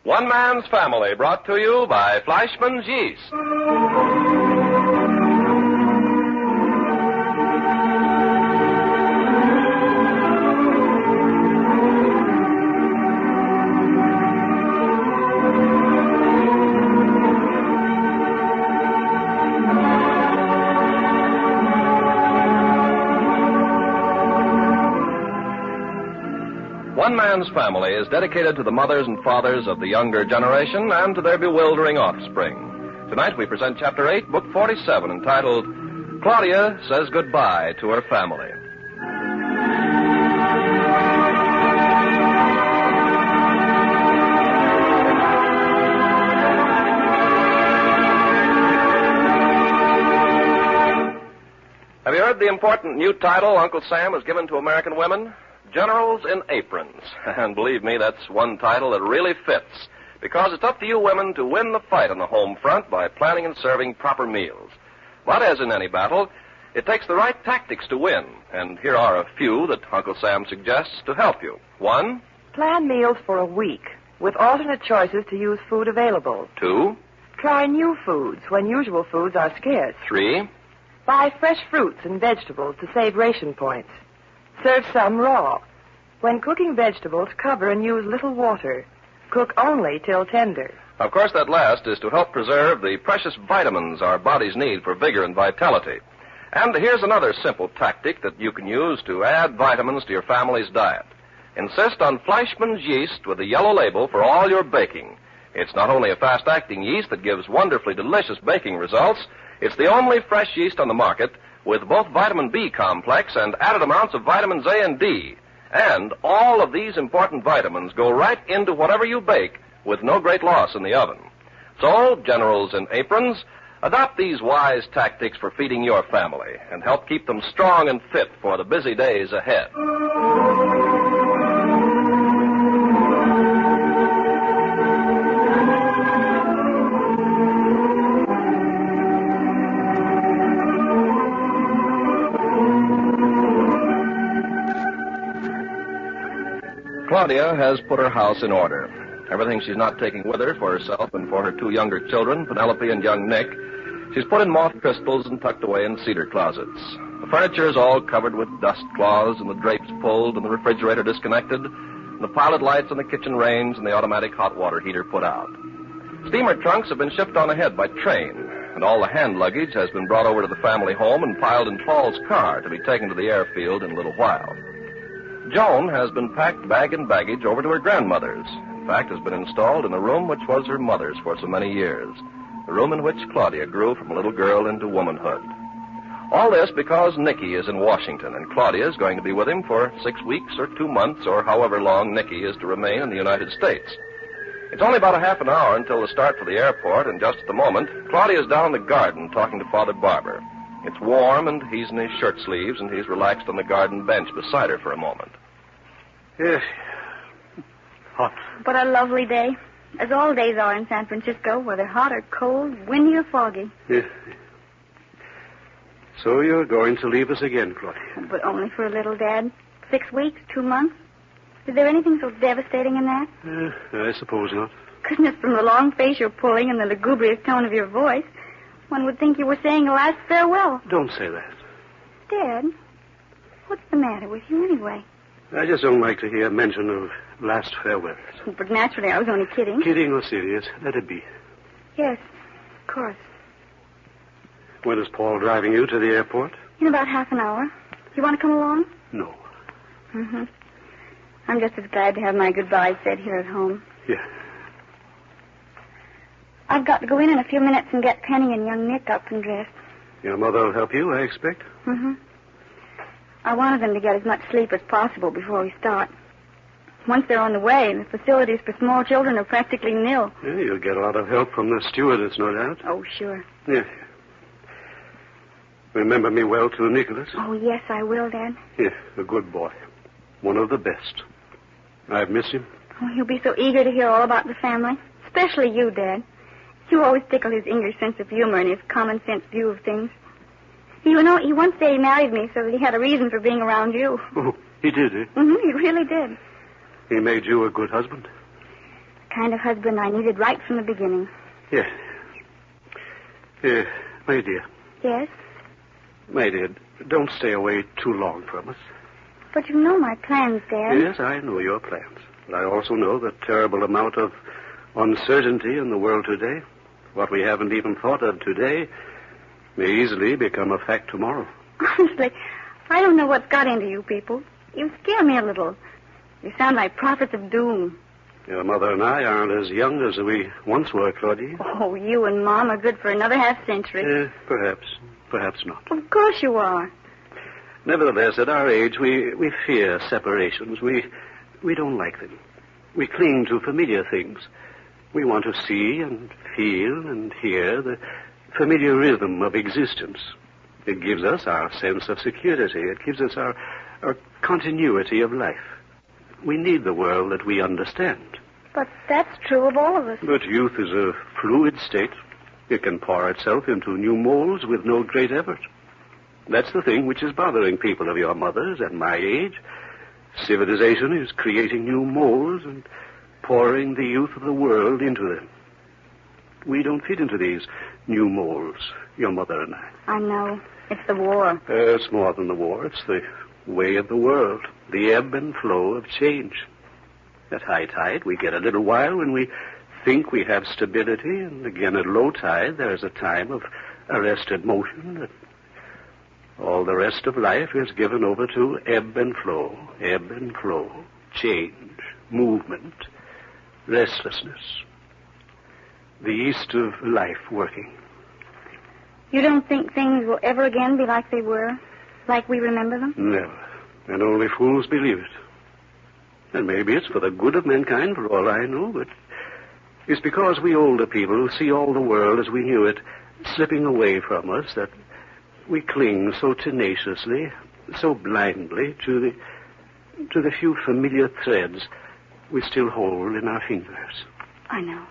One Man's Family, brought to you by Fleischmann's Yeast. One Man's Family is dedicated to the mothers and fathers of the younger generation and to their bewildering offspring. Tonight we present Chapter 8, Book 47, entitled, Claudia Says Goodbye to Her Family. Have you heard the important new title Uncle Sam has given to American women? Generals in Aprons. And believe me, that's one title that really fits, because it's up to you women to win the fight on the home front by planning and serving proper meals. But as in any battle, it takes the right tactics to win, and here are a few that Uncle Sam suggests to help you. 1. Plan meals for a week, with alternate choices to use food available. 2. Try new foods when usual foods are scarce. 3. Buy fresh fruits and vegetables to save ration points. Serve some raw. When cooking vegetables, cover and use little water. Cook only till tender. Of course, that last is to help preserve the precious vitamins our bodies need for vigor and vitality. And here's another simple tactic that you can use to add vitamins to your family's diet. Insist on Fleischmann's yeast with the yellow label for all your baking. It's not only a fast-acting yeast that gives wonderfully delicious baking results, it's the only fresh yeast on the market with both vitamin B complex and added amounts of vitamins A and D. And all of these important vitamins go right into whatever you bake with no great loss in the oven. So, generals in aprons, adopt these wise tactics for feeding your family and help keep them strong and fit for the busy days ahead. Claudia has put her house in order. Everything she's not taking with her for herself and for her 2 younger children, Penelope and young Nick, she's put in moth crystals and tucked away in cedar closets. The furniture is all covered with dust cloths and the drapes pulled and the refrigerator disconnected, and the pilot lights on the kitchen range and the automatic hot water heater put out. Steamer trunks have been shipped on ahead by train, and all the hand luggage has been brought over to the family home and piled in Paul's car to be taken to the airfield in a little while. Joan has been packed bag and baggage over to her grandmother's. In fact, has been installed in the room which was her mother's for so many years, the room in which Claudia grew from a little girl into womanhood. All this because Nicky is in Washington, and Claudia is going to be with him for 6 weeks or 2 months or however long Nicky is to remain in the United States. It's only about a half an hour until the start for the airport, and just at the moment, Claudia's down in the garden talking to Father Barbour. It's warm, and he's in his shirt sleeves, and he's relaxed on the garden bench beside her for a moment. Yes. Hot. But a lovely day, as all days are in San Francisco, whether hot or cold, windy or foggy. Yes. So you're going to leave us again, Claudia? But only for a little, Dad. 6 weeks, 2 months. Is there anything so devastating in that? I suppose not. Goodness, from the long face you're pulling and the lugubrious tone of your voice, one would think you were saying a last farewell. Don't say that. Dad, what's the matter with you anyway? I just don't like to hear mention of last farewells. But naturally, I was only kidding. Kidding or serious, let it be. Yes, of course. When is Paul driving you to the airport? In about half an hour. You want to come along? No. Mm-hmm. I'm just as glad to have my goodbyes said here at home. Yeah. I've got to go in a few minutes and get Penny and young Nick up and dressed. Your mother will help you, I expect? Mm-hmm. I wanted them to get as much sleep as possible before we start. Once they're on the way, the facilities for small children are practically nil. Yeah, you'll get a lot of help from the stewardess, no doubt. Oh, sure. Yeah. Remember me well to Nicholas? Oh, yes, I will, Dad. Yeah, a good boy. One of the best. I've missed him. Oh, he'll be so eager to hear all about the family. Especially you, Dad. You always tickle his English sense of humor and his common sense view of things. You know, he once said he married me so that he had a reason for being around you. Oh, he did, eh? Mm-hmm, he really did. He made you a good husband? kind of husband I needed right from the beginning. Yeah. My dear. Yes? My dear, don't stay away too long from us. But you know my plans, Dad. Yes, I know your plans. But I also know the terrible amount of uncertainty in the world today. What we haven't even thought of today may easily become a fact tomorrow. Honestly, I don't know what's got into you people. You scare me a little. You sound like prophets of doom. Your mother and I aren't as young as we once were, Claudia. Oh, you and Mom are good for another half-century. Perhaps not. Of course you are. Nevertheless, at our age, we fear separations. We don't like them. We cling to familiar things. We want to see and feel and hear the familiar rhythm of existence. It gives us our sense of security. It gives us our continuity of life. We need the world that we understand. But that's true of all of us. But youth is a fluid state. It can pour itself into new molds with no great effort. That's the thing which is bothering people of your mother's and my age. Civilization is creating new molds and pouring the youth of the world into them. We don't fit into these new molds, your mother and I. I know. It's the war. It's more than the war. It's the way of the world, the ebb and flow of change. At high tide, we get a little while when we think we have stability, and again at low tide, there is a time of arrested motion. All the rest of life is given over to ebb and flow, change, movement, restlessness. The east of life working. You don't think things will ever again be like they were? Like we remember them? Never. And only fools believe it. And maybe it's for the good of mankind, for all I know, but it's because we older people who see all the world as we knew it slipping away from us that we cling so tenaciously, so blindly to the few familiar threads we still hold in our fingers. I know.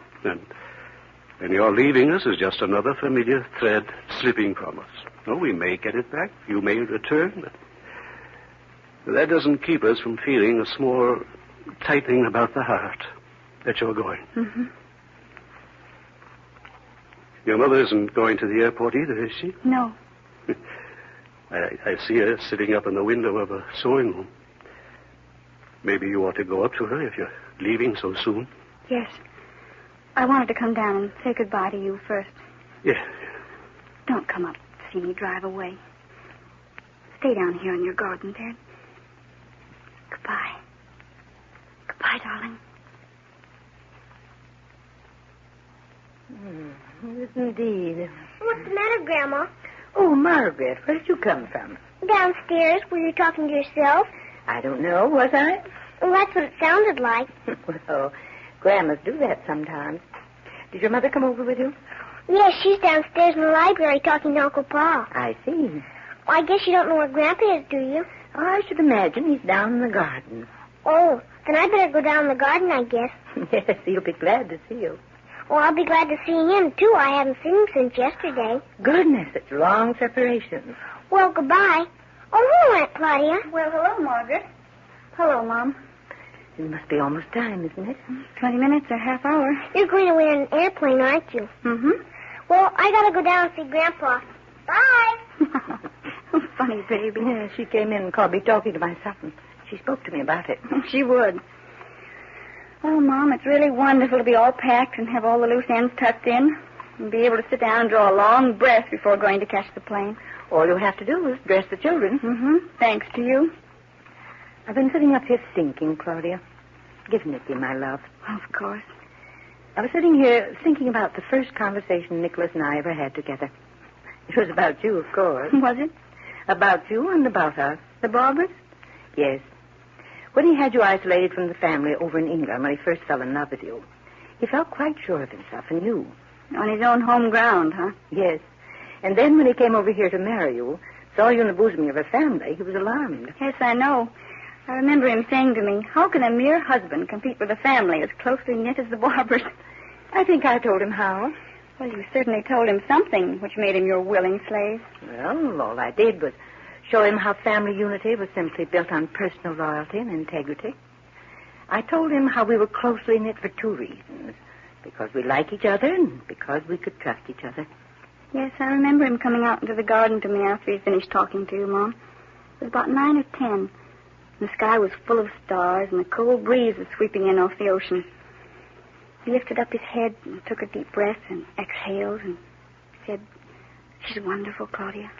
And your leaving us is just another familiar thread slipping from us. Oh, we may get it back. You may return, but that doesn't keep us from feeling a small tightening about the heart that you're going. Mm-hmm. Your mother isn't going to the airport either, is she? No. I see her sitting up in the window of a sewing room. Maybe you ought to go up to her if you're leaving so soon. Yes. I wanted to come down and say goodbye to you first. Yeah. Don't come up to see me drive away. Stay down here in your garden, Dad. Goodbye. Goodbye, darling. Yes, indeed. What's the matter, Grandma? Oh, Margaret, where did you come from? Downstairs. Were you talking to yourself? I don't know, was I? Well, that's what it sounded like. Well, grandmas do that sometimes. Did your mother come over with you? Yes, she's downstairs in the library talking to Uncle Pa. I see. Well, I guess you don't know where Grandpa is, do you? Oh, I should imagine he's down in the garden. Oh, then I better go down in the garden, I guess. Yes, he'll be glad to see you. Well, I'll be glad to see him, too. I haven't seen him since yesterday. Goodness, it's long separations. Well, goodbye. Oh, hello, Aunt Claudia. Well, hello, Margaret. Hello, Mom. It must be almost time, isn't it? 20 minutes or half hour. You're going away on an airplane, aren't you? Mm-hmm. Well, I gotta go down and see Grandpa. Bye. Oh, funny baby. Yeah, she came in and called me talking to my son. She spoke to me about it. She would. Oh, Mom, it's really wonderful to be all packed and have all the loose ends tucked in and be able to sit down and draw a long breath before going to catch the plane. All you'll have to do is dress the children. Mm-hmm. Thanks to you. I've been sitting up here thinking, Claudia. Give Nicky my love. Of course. I was sitting here thinking about the first conversation Nicholas and I ever had together. It was about you, of course. Was it? About you and about us. The Barbours? Yes. When he had you isolated from the family over in England when he first fell in love with you, he felt quite sure of himself and you. On his own home ground, huh? Yes. And then when he came over here to marry you, saw you in the bosom of a family, he was alarmed. Yes, I know. I remember him saying to me, how can a mere husband compete with a family as closely knit as the Barbours? I think I told him how. Well, you certainly told him something which made him your willing slave. Well, all I did was show him how family unity was simply built on personal loyalty and integrity. I told him how we were closely knit for two reasons. Because we like each other and because we could trust each other. Yes, I remember him coming out into the garden to me after he finished talking to you, Mom. It was about 9 or 10. The sky was full of stars, and a cold breeze was sweeping in off the ocean. He lifted up his head and took a deep breath and exhaled and said, "She's wonderful, Claudia.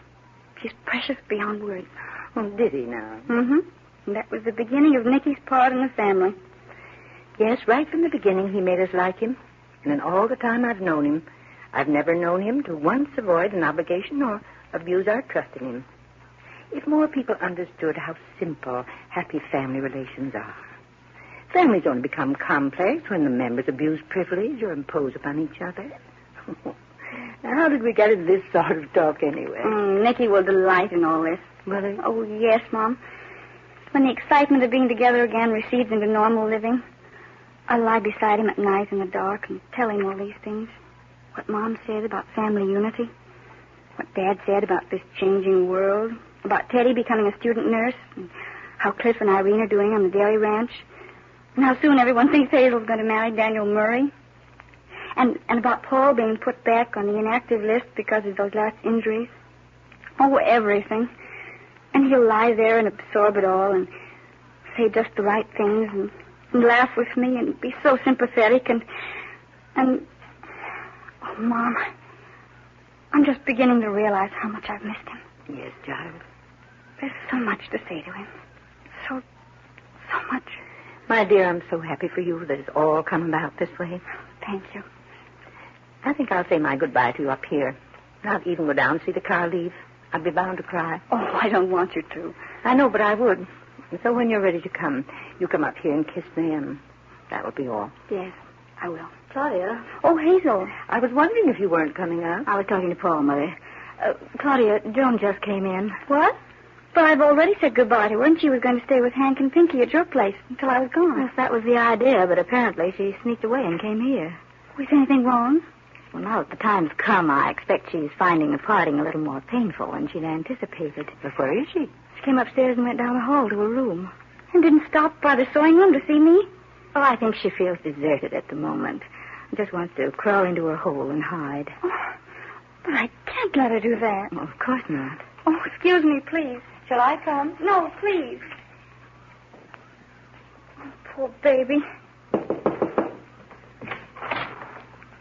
She's precious beyond words." Oh, did he now? Mm-hmm. And that was the beginning of Nicky's part in the family. Yes, right from the beginning he made us like him. And in all the time I've known him, I've never known him to once avoid an obligation or abuse our trust in him. If more people understood how simple, happy family relations are. Families don't become complex when the members abuse privilege or impose upon each other. Now, how did we get into this sort of talk anyway? Nicky will delight in all this. Will he? Oh, yes, Mom. When the excitement of being together again recedes into normal living, I'll lie beside him at night in the dark and tell him all these things. What Mom said about family unity. What Dad said about this changing world. About Teddy becoming a student nurse. And how Cliff and Irene are doing on the dairy ranch. And how soon everyone thinks Hazel's going to marry Daniel Murray. And about Paul being put back on the inactive list because of those last injuries. Oh, everything. And he'll lie there and absorb it all and say just the right things and laugh with me and be so sympathetic and oh, Mom, I'm just beginning to realize how much I've missed him. Yes, child. There's so much to say to him. So much. My dear, I'm so happy for you that it's all come about this way. Thank you. I think I'll say my goodbye to you up here. Not even go down and see the car leave. I'd be bound to cry. Oh, I don't want you to. I know, but I would. And so when you're ready to come, you come up here and kiss me, and that will be all. Yes, I will. Claudia. Oh, Hazel. I was wondering if you weren't coming out. I was talking to Paul, Mother. Claudia, Joan just came in. What? But I've already said goodbye to her, and she was going to stay with Hank and Pinky at your place until I was gone. Yes, that was the idea, but apparently she sneaked away and came here. Was anything wrong? Well, now that the time's come, I expect she's finding the parting a little more painful than she'd anticipated. But where is she? She came upstairs and went down the hall to her room. And didn't stop by the sewing room to see me? Oh, I think she feels deserted at the moment. Just wants to crawl into her hole and hide. Oh, but I can't let her do that. Well, of course not. Oh, excuse me, please. Shall I come? No, please. Oh, poor baby.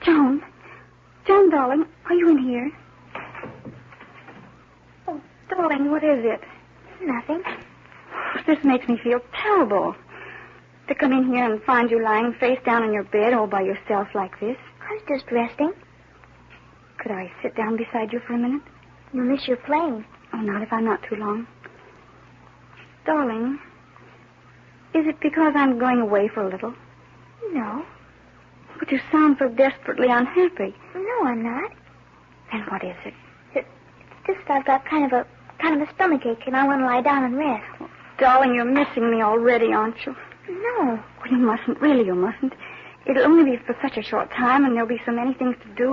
Joan, darling, are you in here? Oh, darling, what is it? Nothing. This makes me feel terrible. To come in here and find you lying face down in your bed all by yourself like this. I was just resting. Could I sit down beside you for a minute? You'll miss your plane. Oh, not if I'm not too long. Darling, is it because I'm going away for a little? No. But you sound so desperately unhappy. No, I'm not. Then what is it? It's just I've got kind of a stomachache and I want to lie down and rest. Oh, darling, you're missing me already, aren't you? No. Well, you mustn't. Really, you mustn't. It'll only be for such a short time, and there'll be so many things to do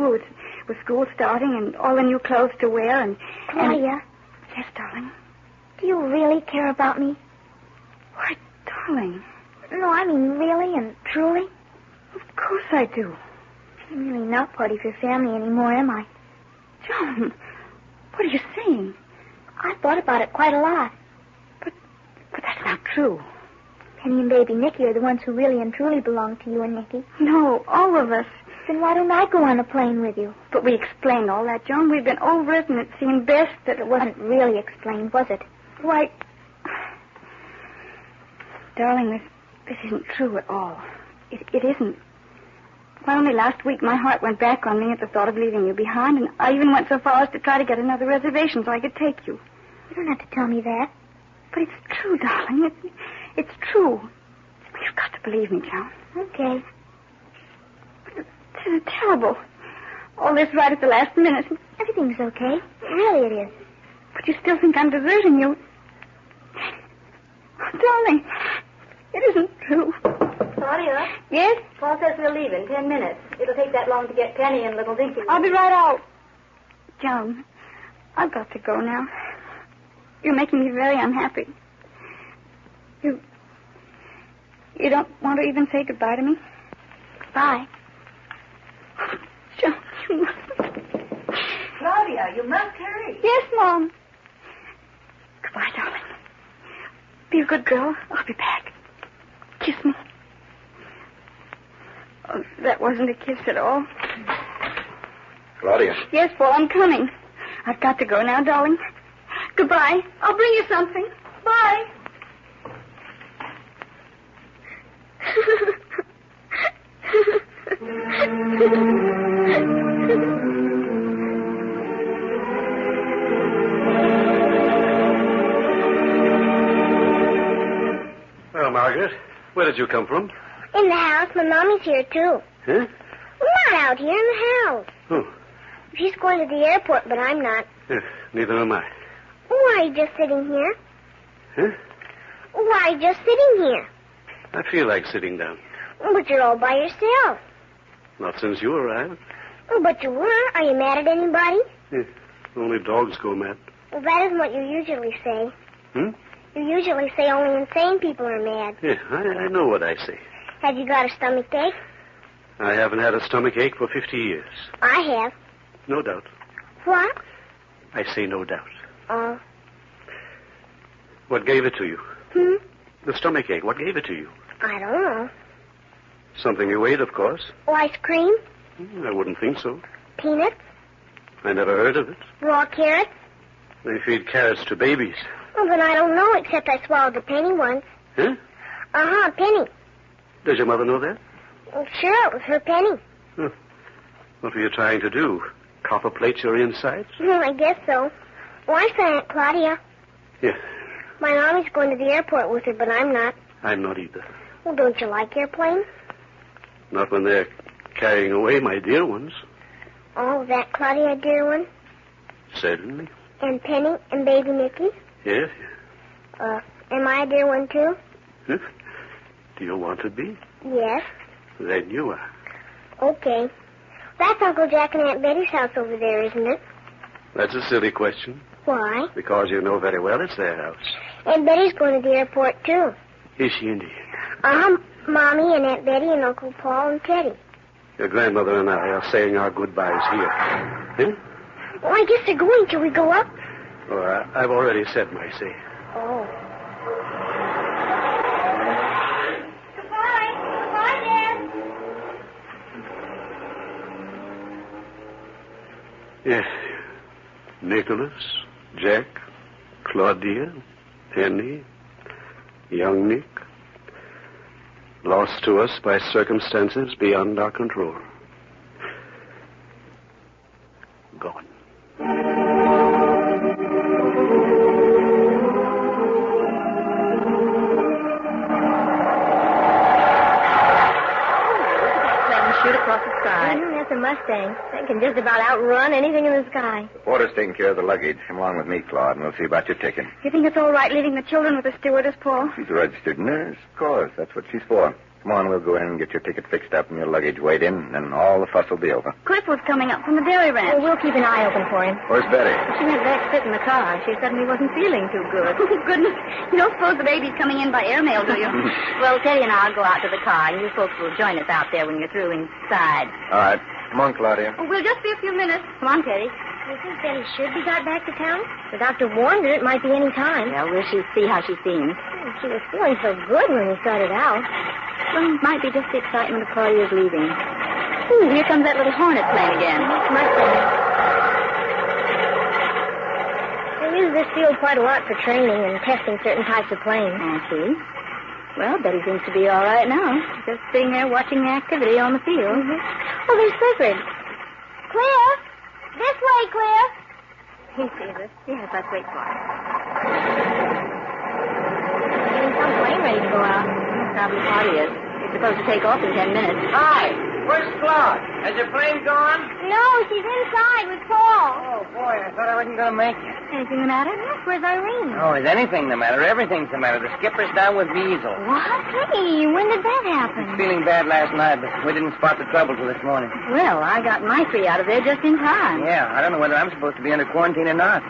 with school starting and all the new clothes to wear and... Claudia. Yes, darling? Do you really care about me? Why, darling. No, I mean really and truly. Of course I do. I'm really not part of your family anymore, am I? Joan, what are you saying? I've thought about it quite a lot. But that's not true. Penny and baby Nicky are the ones who really and truly belong to you and Nicky. No, all of us. Then why don't I go on a plane with you? But we explained all that, Joan. We've been over it, and it seemed best that it wasn't really explained, was it? Why, darling, this isn't true at all. It isn't. Why, only last week my heart went back on me at the thought of leaving you behind, and I even went so far as to try to get another reservation so I could take you. You don't have to tell me that. But it's true, darling. It's true. You've got to believe me, Joan. Okay. This is terrible. All this right at the last minute. Everything's okay. Really, it is. But you still think I'm deserting you. Oh, darling, it isn't true. Claudia? Yes? Paul says we'll leave in 10 minutes. It'll take that long to get Penny and little Dinky. I'll be right out. Joan, I've got to go now. You're making me very unhappy. You don't want to even say goodbye to me? Goodbye. John, you mustn't. Claudia, you must hurry. Yes, Mom. Goodbye, darling. Be a good girl. I'll be back. Kiss me. Oh, that wasn't a kiss at all. Claudia. Yes, Paul, I'm coming. I've got to go now, darling. Goodbye. I'll bring you something. Bye. Well, Margaret, where did you come from? In the house. My mommy's here, too. Huh? We're not out here in the house. Oh, She's going to the airport, but I'm not. neither am I. Why are you just sitting here? Huh? Why are you just sitting here? I feel like sitting down. But you're all by yourself. Not since you arrived. But you were. Are you mad at anybody? Only dogs go mad. Well, that isn't what you usually say. Hmm? You usually say only insane people are mad. Yeah, I know what I say. Have you got a stomach ache? I haven't had a stomach ache for 50 years. I have. No doubt. What? I say no doubt. Oh. What gave it to you? The stomach ache. What gave it to you? I don't know. Something you ate, of course. Oh, ice cream? I wouldn't think so. Peanuts? I never heard of it. Raw carrots? They feed carrots to babies. Oh, then I don't know, except I swallowed a penny once. Huh? A penny. Does your mother know that? Well, sure, it was her penny. Huh. What were you trying to do? Copper plate your insides? I guess so. Why, Aunt Claudia? Yeah, My mommy's going to the airport with her, but I'm not. I'm not either. Well, don't you like airplanes? Not when they're carrying away my dear ones. Oh, that Claudia, dear one? Certainly. And Penny and baby Nicky? Yes. Am I a dear one, too? Huh? Do you want to be? Yes. Then you are. Okay. That's Uncle Jack and Aunt Betty's house over there, isn't it? That's a silly question. Why? Because you know very well it's their house. Aunt Betty's going to the airport, too. Is she indeed? Mommy and Aunt Betty and Uncle Paul and Teddy. Your grandmother and I are saying our goodbyes here. Huh? Well, I guess they're going. Shall we go up? Oh, I've already said my say. Oh. Goodbye. Goodbye, Dad. Yes. Nicholas, Jack, Claudia, Penny, young Nick. Lost to us by circumstances beyond our control. Gone. Shoot across the sky. That's a Mustang. That can just about outrun anything in the sky. The porter's taking care of the luggage. Come along with me, Claude, and we'll see about your ticket. You think it's all right leaving the children with the stewardess, Paul? She's a registered nurse, of course. That's what she's for. Come on, we'll go in and get your ticket fixed up and your luggage weighed in, and all the fuss will be over. Cliff was coming up from the dairy ranch. We'll keep an eye open for him. Where's Betty? She went back to sit in the car. She suddenly wasn't feeling too good. Oh, goodness. You don't suppose the baby's coming in by airmail, do you? Well, Teddy and I'll go out to the car, and you folks will join us out there when you're through inside. All right. Come on, Claudia. Oh, we'll just be a few minutes. Come on, Teddy. Do you think Betty should be got back to town? The doctor warned her it might be any time. Well, we'll see how she seems. She was feeling so good when we started out. Well, it might be just the excitement of Claudia's leaving. Ooh, here comes that little hornet plane again. Mustang. They use this field quite a lot for training and testing certain types of planes. I see. Well, Betty seems to be all right now. Just sitting there watching the activity on the field. Oh, there's Clifford. Cliff! This way, Cliff! He sees us. Yes, let's wait for him. Getting some plane ready to go out. Probably Claudia's. He's supposed to take off in 10 minutes. Hi, where's Claude? Has your plane gone? No, she's inside with Paul. Oh, boy, I thought I wasn't going to make it. Anything the matter? Yes, where's Irene? Oh, is anything the matter? Everything's the matter. The skipper's down with measles. What? Hey, when did that happen? He's feeling bad last night, but we didn't spot the trouble till this morning. Well, I got my three out of there just in time. Yeah, I don't know whether I'm supposed to be under quarantine or not.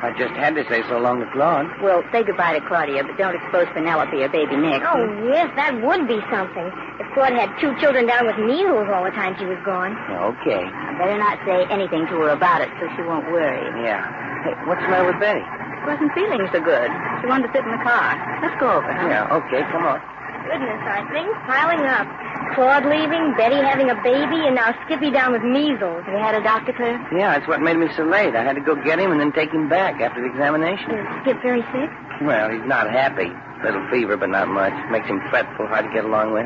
I just had to say so long to Claude. Well, say goodbye to Claudia, but don't expose Penelope or baby Nick. Oh, yes, that would be something. If Claude had 2 children down with measles all the time she was gone. Okay. I better not say anything to her about it so she won't worry. Yeah. Hey, what's the matter with Betty? She wasn't feeling so good. She wanted to sit in the car. Let's go over, huh? Yeah, okay, come on. Goodness, are things piling up? Claude leaving, Betty having a baby, and now Skippy down with measles. Have you had a doctor, Cliff? Yeah, that's what made me so late. I had to go get him and then take him back after the examination. Is Skip very sick? Well, he's not happy. Little fever, but not much. Makes him fretful, hard to get along with.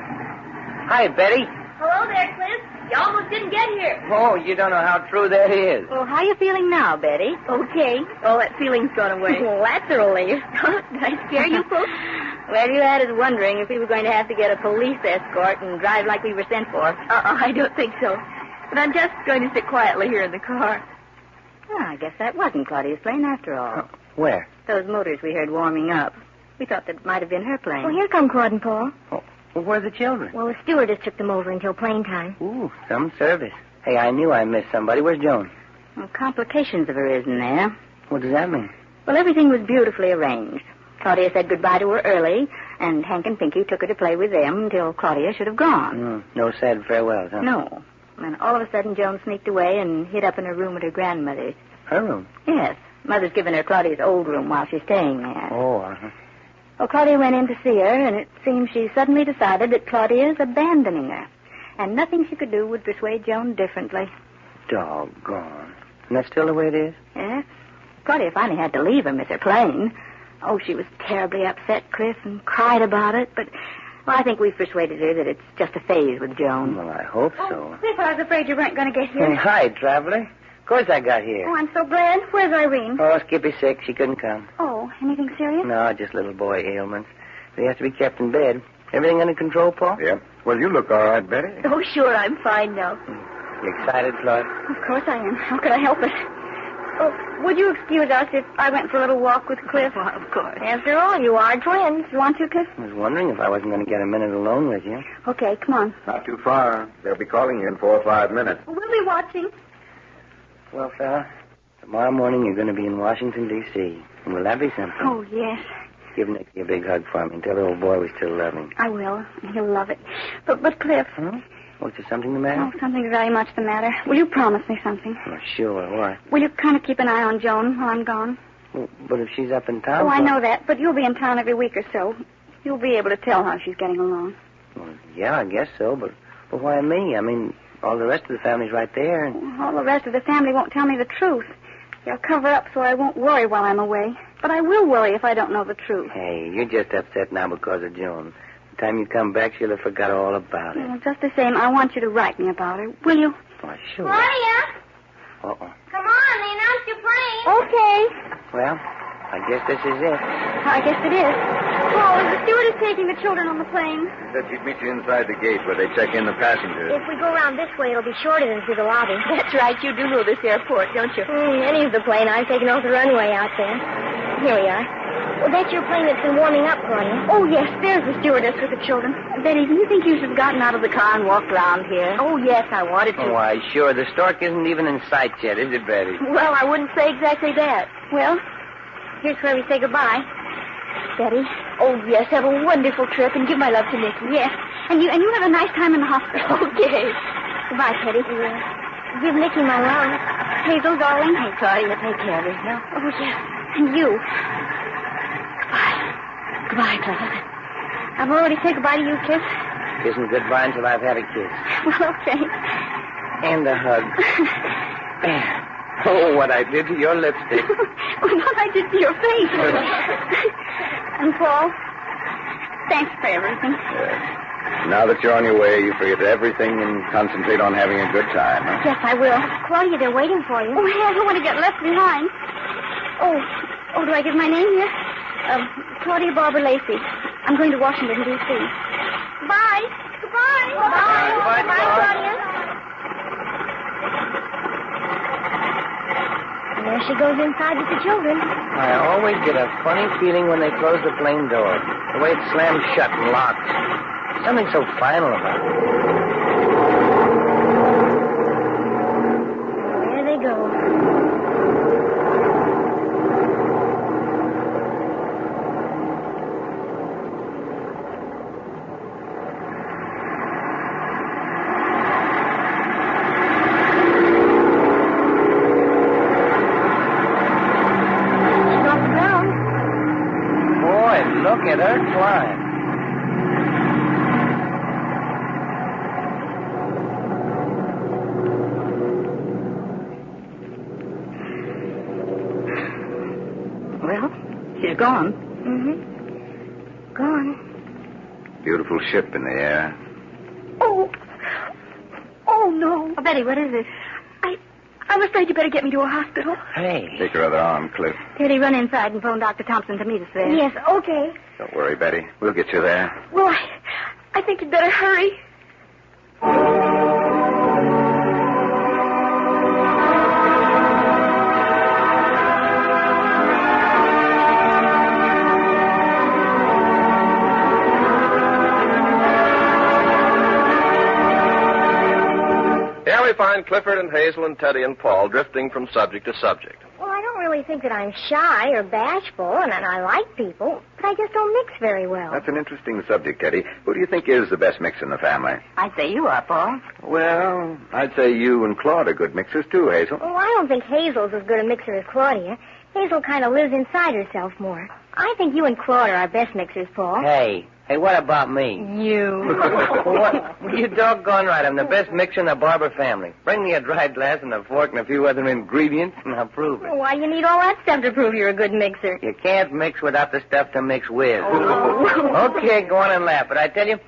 Hi, Betty. Hello there, Cliff. You almost didn't get here. Oh, you don't know how true that is. Well, how are you feeling now, Betty? Okay. Oh, that feeling's gone away. Well, that's a relief. Did I scare you folks? Well, you had us wondering if we were going to have to get a police escort and drive like we were sent for. I don't think so. But I'm just going to sit quietly here in the car. Oh, I guess that wasn't Claudia's plane after all. Where? Those motors we heard warming up. We thought that might have been her plane. Well, here come Claude and Paul. Oh, well, where are the children? Well, the stewardess took them over until plane time. Ooh, some service. Hey, I knew I missed somebody. Where's Joan? Well, complications have arisen there. What does that mean? Well, everything was beautifully arranged. Claudia said goodbye to her early, and Hank and Pinky took her to play with them until Claudia should have gone. No sad farewells, huh? No. And all of a sudden, Joan sneaked away and hid up in her room at her grandmother's. Her room? Yes. Mother's given her Claudia's old room while she's staying there. Oh, uh-huh. Well, Claudia went in to see her, and it seems she suddenly decided that Claudia's abandoning her. And nothing she could do would persuade Joan differently. Doggone. And that's still the way it is? Yes. Claudia finally had to leave her, Miss her plane. Oh, she was terribly upset, Cliff, and cried about it, but I think we've persuaded her that it's just a phase with Joan. Well, I hope so. Cliff, I was afraid you weren't going to get here. Hey, hi, traveler. Of course I got here. Oh, I'm so glad. Where's Irene? Oh, Skippy's sick. She couldn't come. Oh, anything serious? No, just little boy ailments. He has to be kept in bed. Everything under control, Paul? Yep. Well, you look all right, Betty. Oh, sure, I'm fine now. You excited, Claude? Of course I am. How could I help it? Oh, would you excuse us if I went for a little walk with Cliff? Well, of course. After all, you are twins. You want to, Cliff? I was wondering if I wasn't going to get a minute alone with you. Okay, come on. Not too far. They'll be calling you in 4 or 5 minutes. We'll be watching. Well, fella, tomorrow morning you're going to be in Washington, D.C. And will that be something? Oh, yes. Give Nicky a big hug for me and tell the old boy we still love him. I will. He'll love it. But Cliff. Huh? Oh, is there something the matter? Oh, something's very much the matter. Will you promise me something? Oh, sure. What? Will you kind of keep an eye on Joan while I'm gone? Well, but if she's up in town... Oh, I know that, but you'll be in town every week or so. You'll be able to tell how she's getting along. Well, yeah, I guess so, but why me? I mean, all the rest of the family's right there. And... All the rest of the family won't tell me the truth. They'll cover up so I won't worry while I'm away. But I will worry if I don't know the truth. Hey, you're just upset now because of Joan. The time you come back, she'll have forgot all about it. Well, just the same, I want you to write me about her. Will you? Why, sure. Claudia! Uh-oh. Come on, they announced your plane. Okay. Well, I guess this is it. I guess it is. Paul, is the stewardess taking the children on the plane? She said she'd meet you inside the gate where they check in the passengers. If we go around this way, it'll be shorter than through the lobby. That's right. You do know this airport, don't you? Any of the plane. I'm taking off the runway out there. Here we are. Well, that's your plane that's been warming up, Claudia. Oh, yes, there's the stewardess with the children. Betty, do you think you should have gotten out of the car and walked around here? Oh, yes, I wanted to. Oh, why, sure. The stork isn't even in sight yet, is it, Betty? Well, I wouldn't say exactly that. Well, here's where we say goodbye. Betty? Oh, yes, have a wonderful trip and give my love to Nicky. Yes. And you have a nice time in the hospital. Okay. Goodbye, Teddy. Give Nicky my love. Hazel, darling. Hey, Claudia, take care of yourself. Oh, yes. And you. Goodbye, Claudia. I've already said goodbye to you, Cliff. Isn't goodbye until I've had a kiss. Well, okay. And a hug. Oh, what I did to your lipstick. What I did to your face. And Paul, thanks for everything. Now that you're on your way, you forget everything and concentrate on having a good time, huh? Yes, I will. Claudia, they're waiting for you. Oh, I don't want to get left behind. Oh, do I give my name here? Claudia Barbour Lacey. I'm going to Washington, D.C. Bye. Goodbye. Bye. Goodbye, Claudia. And there she goes inside with the children. I always get a funny feeling when they close the plane door. The way it slams shut and locks. Something so final about it. There they go. gone. Mm-hmm. Gone. Beautiful ship in the air. Oh. Oh, no. Oh, Betty, what is it? I'm afraid you better get me to a hospital. Hey. Take her other arm, Cliff. Teddy, run inside and phone Dr. Thompson to meet us there. Yes, okay. Don't worry, Betty. We'll get you there. Well, I think you'd better hurry. Here we find Clifford and Hazel and Teddy and Paul drifting from subject to subject. Well, I don't really think that I'm shy or bashful, and I like people, but I just don't mix very well. That's an interesting subject, Teddy. Who do you think is the best mix in the family? I'd say you are, Paul. Well, I'd say you and Claude are good mixers, too, Hazel. Well, I don't think Hazel's as good a mixer as Claudia. Hazel kind of lives inside herself more. I think you and Claude are our best mixers, Paul. Hey, what about me? You. What? You doggone right. I'm the best mixer in the Barbour family. Bring me a dry glass and a fork and a few other ingredients, and I'll prove it. Well, why do you need all that stuff to prove you're a good mixer? You can't mix without the stuff to mix with. Okay, go on and laugh. But I tell you,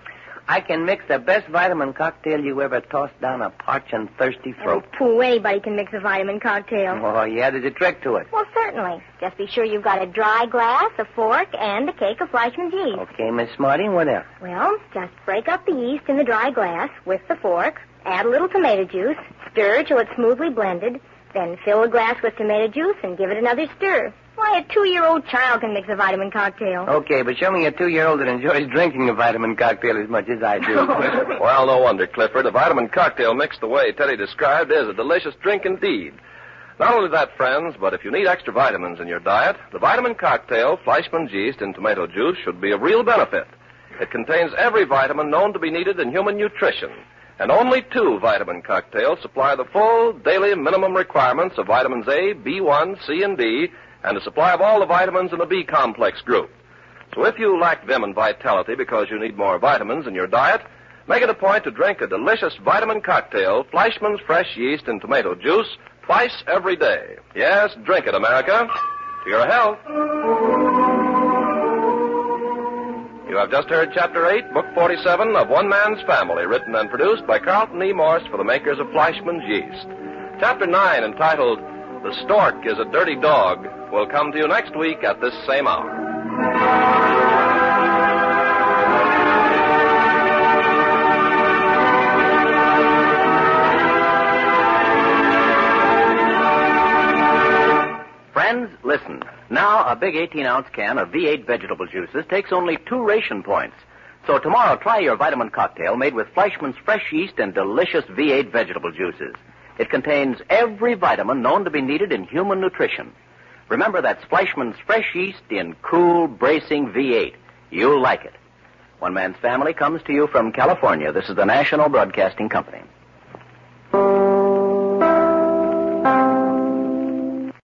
I can mix the best vitamin cocktail you ever tossed down a parching, thirsty throat. Oh, pooh, anybody can mix a vitamin cocktail. Oh, yeah, there's a trick to it. Well, certainly. Just be sure you've got a dry glass, a fork, and a cake of Fleischmann's yeast. Okay, Miss Smarty, what else? Well, just break up the yeast in the dry glass with the fork, add a little tomato juice, stir till it's smoothly blended, then fill the glass with tomato juice and give it another stir. Why, a 2-year-old child can mix a vitamin cocktail. Okay, but show me a 2-year-old that enjoys drinking a vitamin cocktail as much as I do. Well, no wonder, Clifford. A vitamin cocktail mixed the way Teddy described is a delicious drink indeed. Not only that, friends, but if you need extra vitamins in your diet, the vitamin cocktail, Fleischmann's yeast, and tomato juice should be of real benefit. It contains every vitamin known to be needed in human nutrition. And only 2 vitamin cocktails supply the full daily minimum requirements of vitamins A, B1, C, and D, and a supply of all the vitamins in the B complex group. So if you lack vim and vitality because you need more vitamins in your diet, make it a point to drink a delicious vitamin cocktail, Fleischmann's fresh yeast and tomato juice, twice every day. Yes, drink it, America. To your health. You have just heard Chapter 8, Book 47 of One Man's Family, written and produced by Carlton E. Morse for the makers of Fleischmann's yeast. Chapter 9, entitled The Stork is a Dirty Dog, will come to you next week at this same hour. Friends, listen. Now, a big 18-ounce can of V8 vegetable juices takes only 2 ration points. So tomorrow, try your vitamin cocktail made with Fleischmann's fresh yeast and delicious V8 vegetable juices. It contains every vitamin known to be needed in human nutrition. Remember, that's Fleischmann's fresh yeast in cool, bracing V8. You'll like it. One Man's Family comes to you from California. This is the National Broadcasting Company.